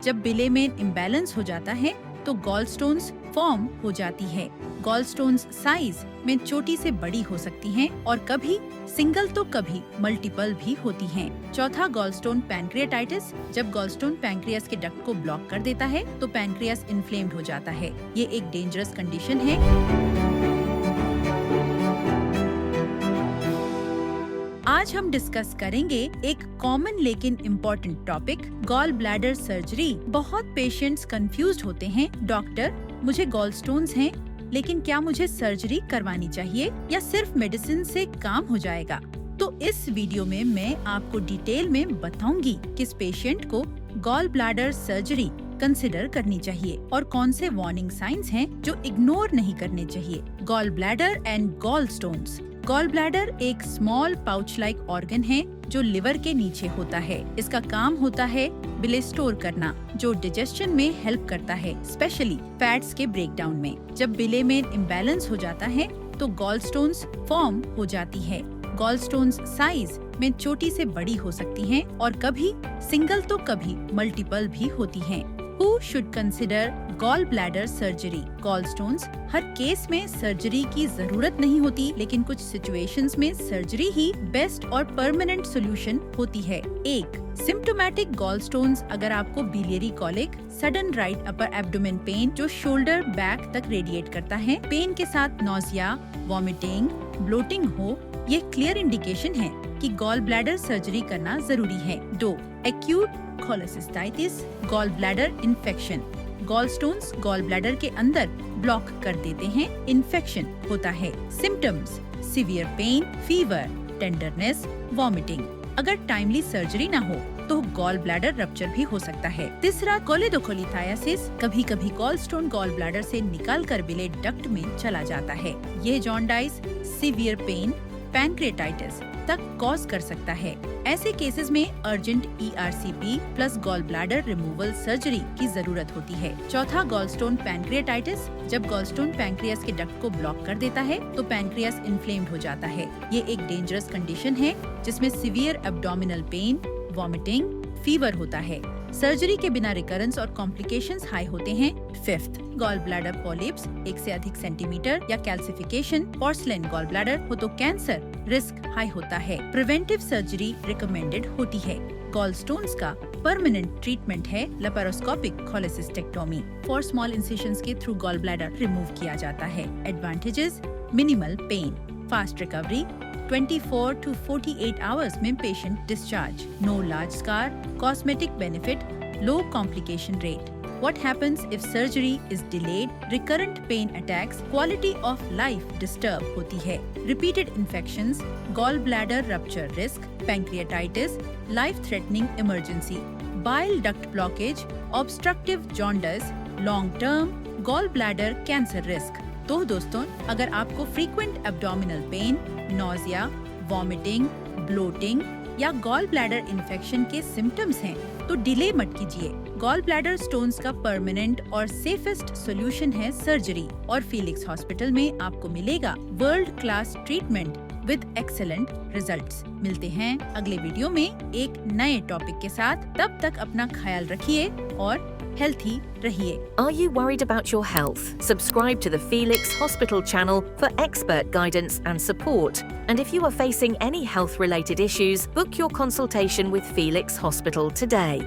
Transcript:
जब बिलेमेन इम्बैलेंस हो जाता है तो गॉलस्टोन्स फॉर्म हो जाती है। गॉलस्टोन्स साइज में छोटी से बड़ी हो सकती हैं और कभी सिंगल तो कभी मल्टीपल भी होती हैं। चौथा, गॉलस्टोन पैनक्रियाटाइटिस। जब गॉलस्टोन पैनक्रियास के डक्ट को ब्लॉक कर देता है तो पैनक्रियास इन्फ्लेम्ड हो जाता है। ये एक डेंजरस कंडीशन है। आज हम डिस्कस करेंगे एक कॉमन लेकिन important topic, gall bladder surgery. बहुत पेशेंट्स कंफ्यूज्ड होते हैं, डॉक्टर मुझे गॉलस्टोन्स हैं लेकिन क्या मुझे सर्जरी करवानी चाहिए या सिर्फ मेडिसिन से काम हो जाएगा? तो इस वीडियो में मैं आपको डिटेल में बताऊंगी किस पेशेंट को गॉल ब्लैडर सर्जरी कंसिडर करनी चाहिए और कौन से वार्निंग साइंस हैं जो इग्नोर नहीं करने चाहिए। Gall bladder and gallstones. Gall bladder एक स्मॉल पाउच लाइक ऑर्गन है जो लिवर के नीचे होता है। इसका काम होता है बिले स्टोर करना, जो डाइजेशन में हेल्प करता है, स्पेशली फैट्स के ब्रेकडाउन में। जब बिले में इम्बैलेंस हो जाता है तो गॉलस्टोन्स फॉर्म हो जाती है। गॉलस्टोन्स साइज में छोटी से बड़ी हो सकती हैं और कभी सिंगल तो कभी मल्टीपल भी होती हैं। Who should consider gall bladder surgery? Gallstones हर केस में सर्जरी की जरूरत नहीं होती, लेकिन कुछ सिचुएशंस में सर्जरी ही बेस्ट और परमानेंट सोल्यूशन होती है। 1. Symptomatic gallstones. अगर आपको biliary colic, sudden right upper abdomen pain जो शोल्डर बैक तक रेडिएट करता है, पेन के साथ नोजिया, वॉमिटिंग, ब्लोटिंग हो, ये क्लियर इंडिकेशन है कि गॉल ब्लैडर सर्जरी करना जरूरी है। 2. Acute cholecystitis, gall bladder infection. Gallstones gall bladder के अंदर ब्लॉक कर देते हैं, इन्फेक्शन होता है। Symptoms: severe pain, fever, tenderness, vomiting. अगर टाइमली सर्जरी ना हो तो गॉल ब्लैडर रप्चर भी हो सकता है। तीसरा, कोलेडोकोलिथायासिस। कभी कभी गॉलस्टोन गॉल ब्लैडर से निकालकर बिले डक्ट में चला जाता है। ये जॉन्डाइस, सीवियर पेन, पैनक्रियाटाइटिस तक कॉज कर सकता है। ऐसे केसेस में urgent ERCP plus gall bladder removal surgery की जरूरत होती है। चौथा, गॉलस्टोन पैनक्रियाटाइटिस। जब गॉलस्टोन पैनक्रियास के डक्ट को ब्लॉक कर देता है तो पैनक्रियास इन्फ्लेम्ड हो जाता है। ये एक डेंजरस कंडीशन है जिसमें severe abdominal pain, vomiting, fever होता है। सर्जरी के बिना रिकरेंस और कॉम्प्लिकेशंस हाई होते हैं। 5th, गॉल ब्लैडर पॉलिप्स 1 से अधिक सेंटीमीटर या कैल्सिफिकेशन, पोर्सलेन गॉल ब्लैडर हो तो कैंसर रिस्क हाई होता है। प्रिवेंटिव सर्जरी रिकमेंडेड होती है। गॉलस्टोन्स का परमानेंट ट्रीटमेंट है लेपारोस्कोपिक खोलेसिस्टेक्टोमी। 4 स्मॉल इंसिशंस के थ्रू गॉल ब्लैडर रिमूव किया जाता है। Advantages: minimal pain, fast recovery, 24 to 48 hours में patient discharge, no large scar, cosmetic benefit, low complication rate. What happens if surgery is delayed? Recurrent pain attacks, quality of life disturb होती है। Repeated infections, gall bladder rupture risk, pancreatitis, life-threatening emergency, bile duct blockage, obstructive jaundice, long-term gall bladder cancer risk। तो दोस्तों, अगर आपको frequent abdominal pain, nausea, vomiting, bloating या gall bladder infection के symptoms हैं तो डिले मत कीजिए। गॉल ब्लैडर स्टोन्स का परमानेंट और सेफेस्ट सॉल्यूशन है सर्जरी और फीलिक्स हॉस्पिटल में आपको मिलेगा world class treatment with excellent results. मिलते हैं अगले वीडियो में एक नए टॉपिक के साथ। तब तक अपना ख्याल रखिए और healthy रहिए। Are you worried about your health? Subscribe to the Felix Hospital channel for expert guidance and support. And if you are facing any health-related issues, book your consultation with Felix Hospital today.